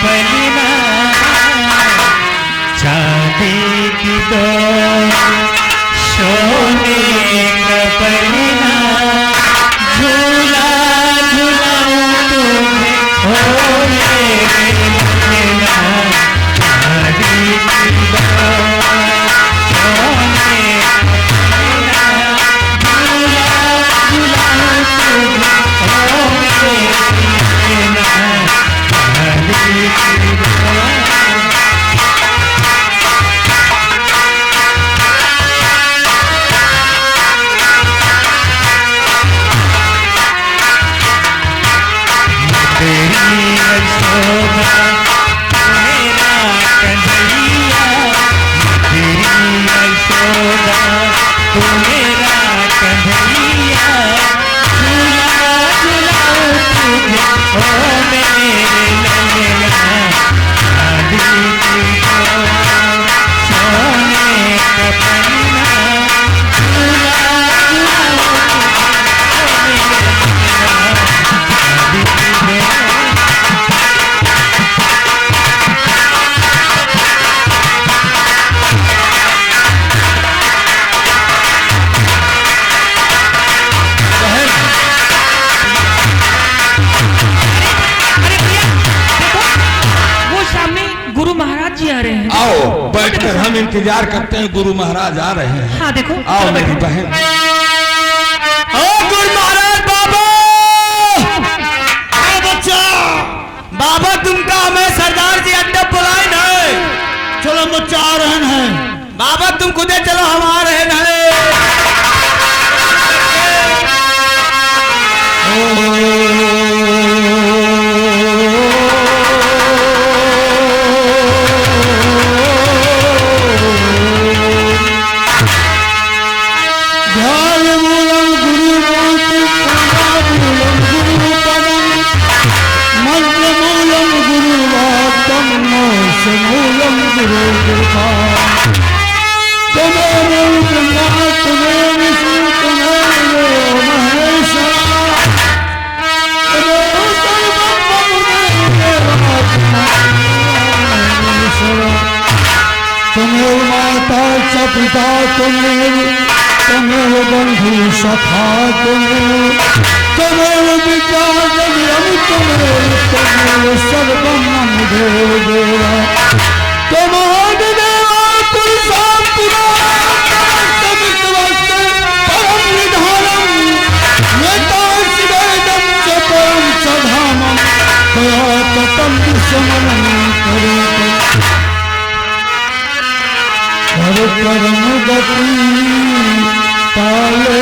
पलना चांदी की दो सोने का पलना झूला झूलाऊं तुम्हें हो मेरे ललना चांदी की दो सोने हम इंतजार करते हैं, गुरु महाराज आ रहे हैं। हाँ देखो, आओ मेरी बहन। ओ गुरु महाराज बाबा, बच्चा बाबा तुमका हमें सरदार जी अड्डा बुलाए नहीं। चलो बच्चा आ रहे हैं। बाबा तुम खुदे चलो, हम आ रहे हैं। पिता तुम्हें बंधु सखा तुम्हें विद्या तुम्हें सर्वम देव देवा तुम्हारे देवा पुरुषा परम निधानम नेता शिवेदम च परम सधामम तम विषमनम परम गति पाले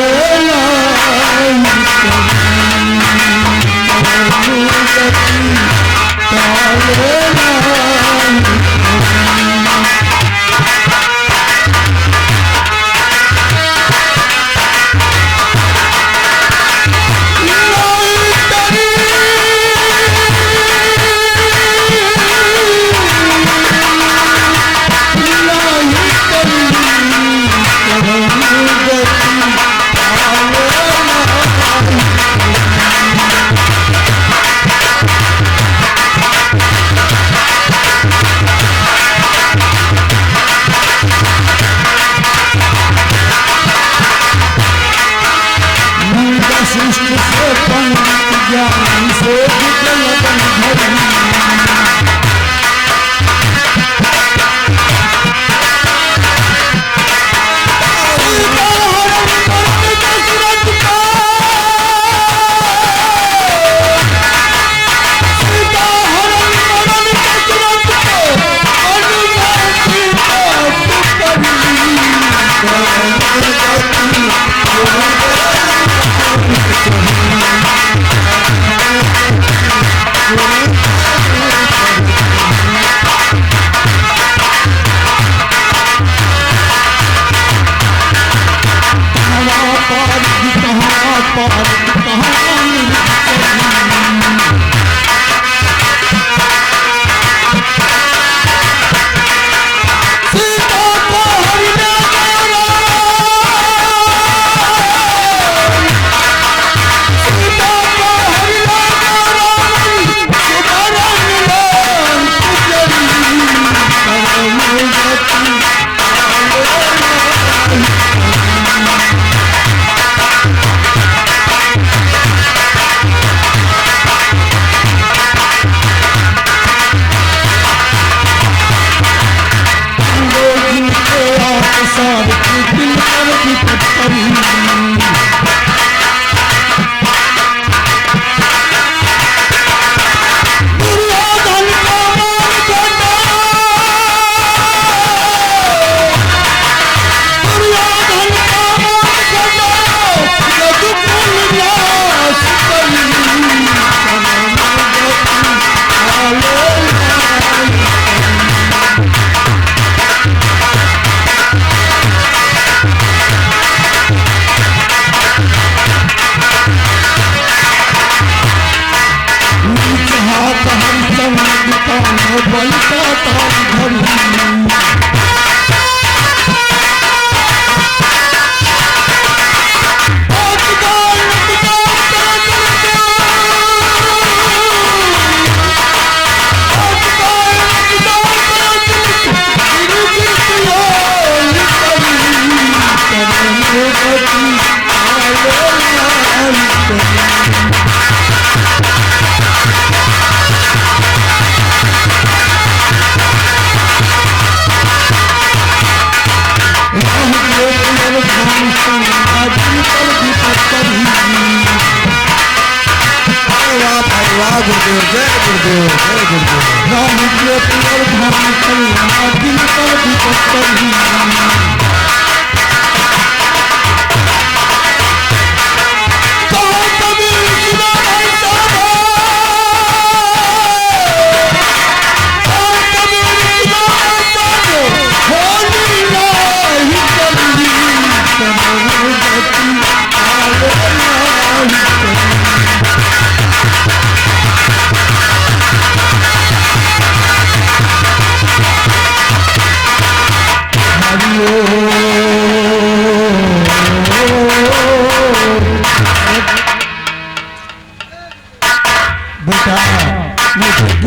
वाह गुरुदेव, जय गुरुदेव, जय गुरुदेव। राम के प्रिय धाम कल्याण दिल पर विपत करी।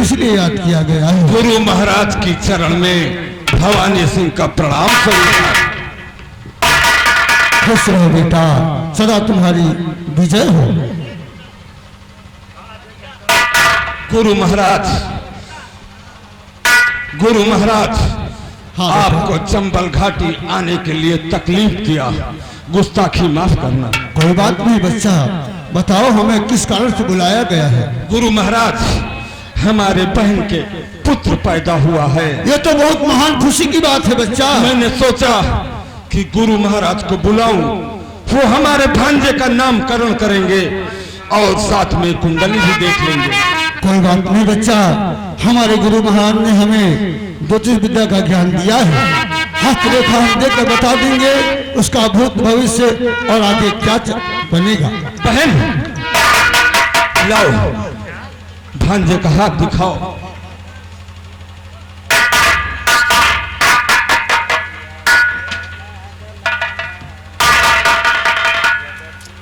इसलिए याद किया गया है। गुरु महाराज की चरण में भवानी सिंह का प्रणाम स्वीकार। खुश रहो बेटा, सदा तुम्हारी विजय हो। गुरु महाराज, गुरु महाराज, हाँ आपको चंबल घाटी आने के लिए तकलीफ दिया, गुस्ताखी माफ करना। कोई बात नहीं बच्चा, बताओ हमें किस कारण से बुलाया गया है। गुरु महाराज, हमारे बहन के पुत्र पैदा हुआ है। ये तो बहुत महान खुशी की बात है बच्चा। मैंने सोचा कि गुरु महाराज को बुलाऊं, वो हमारे भांजे का नामकरण करेंगे और साथ में कुंडली भी देख लेंगे। कोई बात नहीं बच्चा, हमारे गुरु महाराज ने हमें ज्योतिष विद्या का ज्ञान दिया है। हस्तरेखा हम देकर बता देंगे उसका भूत भविष्य और आगे क्या बनेगा। बहन, लाओ भांजे का हाथ दिखाओ।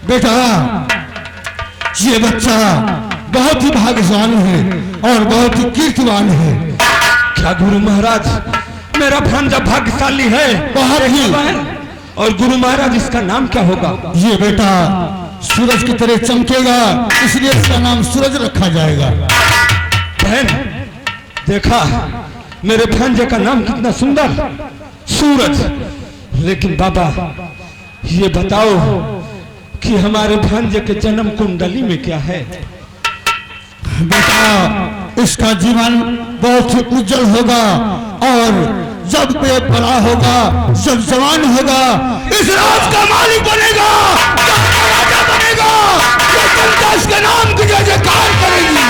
बेटा, ये बच्चा बहुत ही भाग्यवान है और बहुत ही कीर्तिवान है। क्या गुरु महाराज, मेरा भांजा भाग्यशाली है? बहुत ही। और गुरु महाराज, इसका नाम क्या होगा? ये बेटा सूरज की तरह चमकेगा, इसलिए इसका नाम सूरज रखा जाएगा। बहन, देखा मेरे भांजे का नाम कितना सुंदर, सूरज। लेकिन बाबा, ये बताओ कि हमारे भांजे के जन्म कुंडली में क्या है? बेटा, इसका जीवन बहुत ही उज्जवल होगा और जब पे बड़ा होगा, जब जवान होगा, इस राज का मालिक बनेगा, राजा बनेगा। ये जनता इसके नाम की जय जयकार करेगी।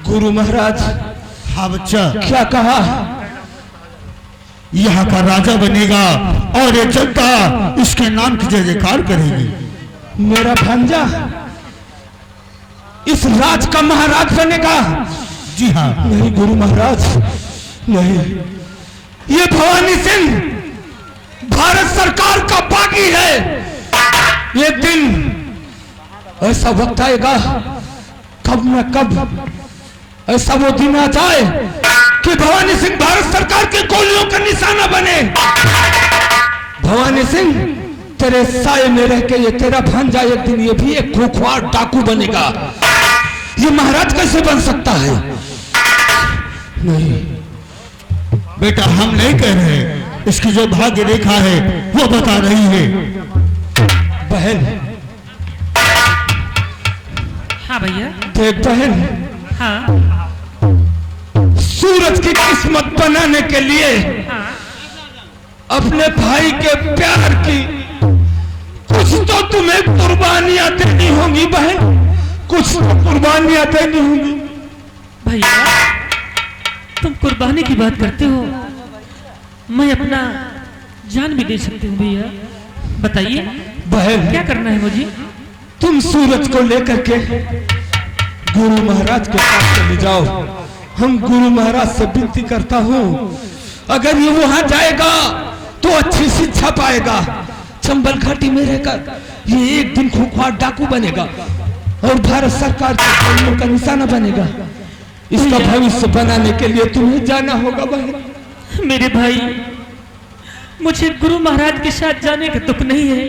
गुरु महाराज, हाँ बच्चा, क्या कहा? यहाँ का राजा बनेगा और ये जनता इसके नाम की जय जयकार करेगी। मेरा भांजा इस राज का महाराज बनेगा? जी हाँ। नहीं गुरु महाराज, नहीं। ये भवानी सिंह भारत सरकार का बागी है। एक दिन ऐसा वक्त आएगा, कब न कब ऐसा वो दिन आ जाए कि भवानी सिंह भारत सरकार की गोलियों का निशाना बने। भवानी सिंह, तेरे साए में रह के ये तेरा भांजा एक दिन ये भी एक खोखवार डाकू बनेगा। ये महाराज कैसे बन सकता है? नहीं बेटा, हम नहीं कह रहे, इसकी जो भाग्य रेखा है वो बता रही है। बहन, हाँ भैया। देख बहन, हाँ सूरज की किस्मत बनाने के लिए हाँ। अपने भाई के प्यार की कुछ तो तुम्हें कुर्बानियां देनी होंगी बहन, कुछ तो कुर्बानियां देनी होंगी। भैया, तुम कुर्बानी की बात करते हो, मैं अपना जान भी दे सकती हूँ भैया। बताइए बहन, क्या करना है मुझे? तुम सूरज को लेकर के गुरु महाराज के पास चले जाओ। हम गुरु महाराज से विनती करता हूँ, अगर ये वहां जाएगा तो अच्छी शिक्षा पाएगा। चंबल घाटी में रहकर ये एक दिन खुखवार डाकू बनेगा और भारत सरकार के गोलियों का निशाना बनेगा। इसका भविष्य बनाने के लिए तुम्हें जाना होगा बहन। मेरे भाई, मुझे गुरु महाराज के साथ जाने का दुख नहीं है,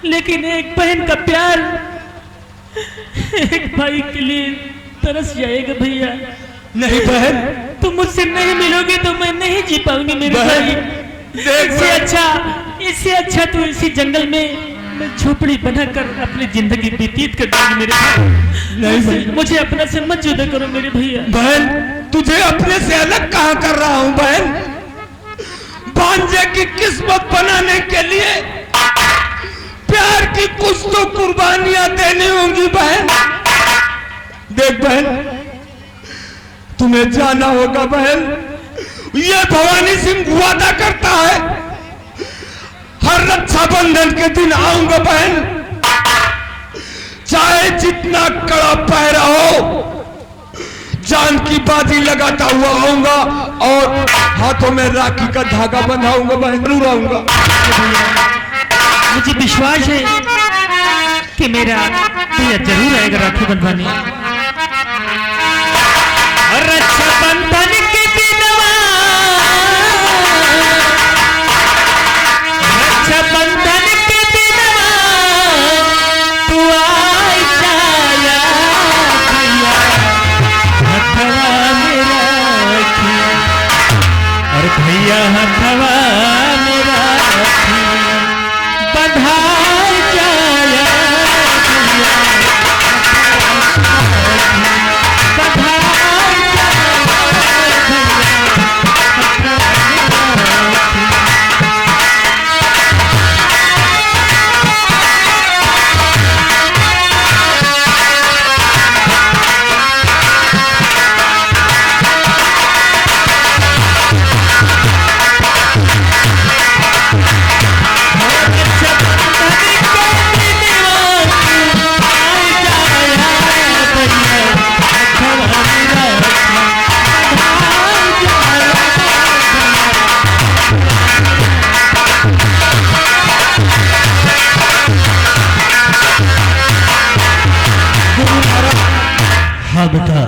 लेकिन एक बहन का प्यार एक भाई के लिए तरस जाएगा भैया। नहीं बहन, तुम मुझसे नहीं मिलोगे तो मैं नहीं जी पाऊंगी मेरे बहन, भाई। देख इससे अच्छा तो इसी जंगल में मैं झोपड़ी बनाकर अपनी जिंदगी व्यतीत कर दूंगी मेरे भाई। नहीं बहन, मुझे अपना से मत जुदा करो मेरे भैया। बहन तुझे अपने से अलग कहाँ कर रहा हूँ बहन। भांजे की किस्मत बनाने के लिए प्यार की कुछ तो कुर्बानियां देनी होंगी बहन। देख बहन, तुम्हें जाना होगा बहन। ये भवानी सिंह वादा करता है हर रक्षाबंधन के दिन आऊंगा बहन, चाहे जितना कड़ा पहरा हो, जान की बाजी लगाता हुआ आऊंगा और हाथों में राखी का धागा बंधाऊंगा बहन, जरूर आऊंगा। मुझे विश्वास है कि मेरा भैया जरूर आएगा राखी बंधवाने। रक्षाबंधन के दिनवा, रक्षाबंधन के दिनवा तू आई जाया भैया, हथवा मेरा रखिया, और भैया हथवा मेरा रखिया, बधाई जाया भैया, बधाई हाँ बेटा,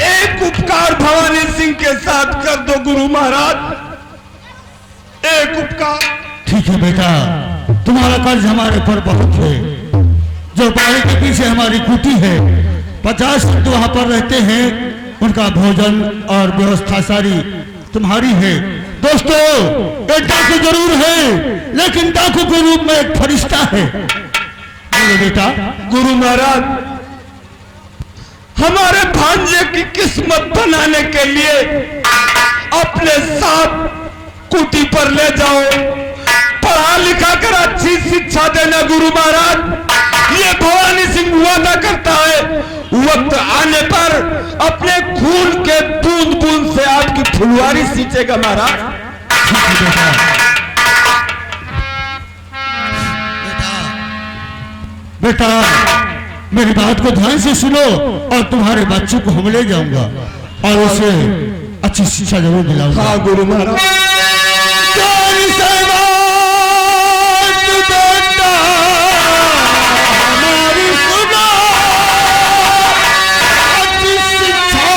एक उपकार भवानी सिंह के साथ कर दो गुरु महाराज, एक उपकार। ठीक है बेटा, तुम्हारा कर्ज हमारे पर बहुत है। जो बाड़ी के पीछे हमारी कुटी है, 50 लोग वहां पर रहते हैं, उनका भोजन और व्यवस्था सारी तुम्हारी है। दोस्तों, एक डाकू जरूर है, लेकिन डाकू के रूप में एक फरिश्ता है। बोलो बेटा। गुरु महाराज, हमारे भांजे की किस्मत बनाने के लिए अपने साथ कुटी पर ले जाओ, पढ़ा लिखा कर अच्छी शिक्षा देना गुरु महाराज। ये भवानी सिंह वादा करता है वक्त आने पर अपने खून के बूंद बूंद से आपकी फुलवारी सींचेगा महाराज। बेटा, मेरी बात को ध्यान से सुनो और तुम्हारे बच्चों को हम ले जाऊंगा और उसे अच्छी शिक्षा जरूर दिलाऊंगा। हाँ गुरु महाराज। अच्छी शिक्षा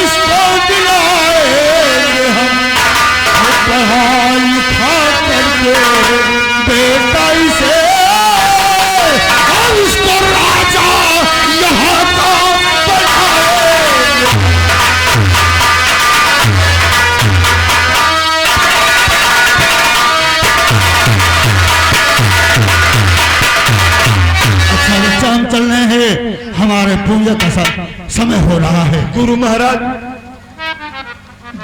इसको दिलाएंगे हम, पढ़ा लिखा करके बेटा इसे उसको राजा यहाँ का बनाएंगे। अच्छा बच्चा, हम चल रहे हैं, हमारे पूजा का समय हो रहा है। गुरु महाराज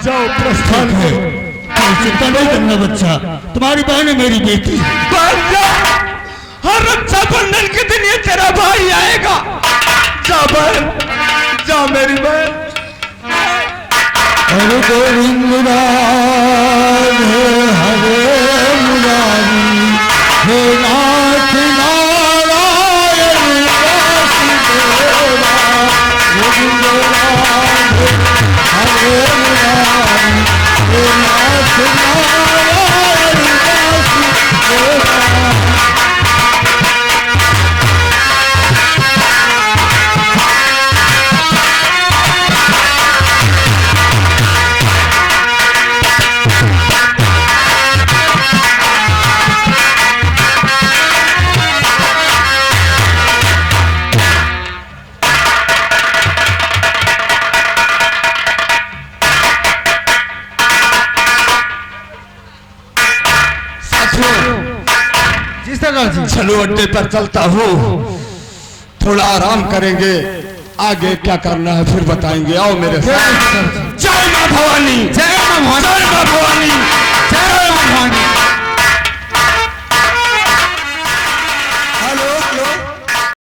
जाओ, प्रस्थान ठीक है, कोई चिंता नहीं करना बच्चा, तुम्हारी बहन है, मेरी बेटी है। हर रक्षाबंधन के दिन ये तेरा भाई आएगा। जा बहन, जा मेरी बहन। हरे गोविंद राधे हरे मुरारी, हे नाथ नारायण वासुदेवा, गोविंद राधे हरे मुरारी, हे नाथ नारायण वासुदेवा। चलो अड्डे पर चलता हूँ, थोड़ा आराम करेंगे, आगे क्या करना है फिर बताएंगे। आओ मेरे साथ। जय मां भवानी, जय मां भवानी, जय मां भवानी।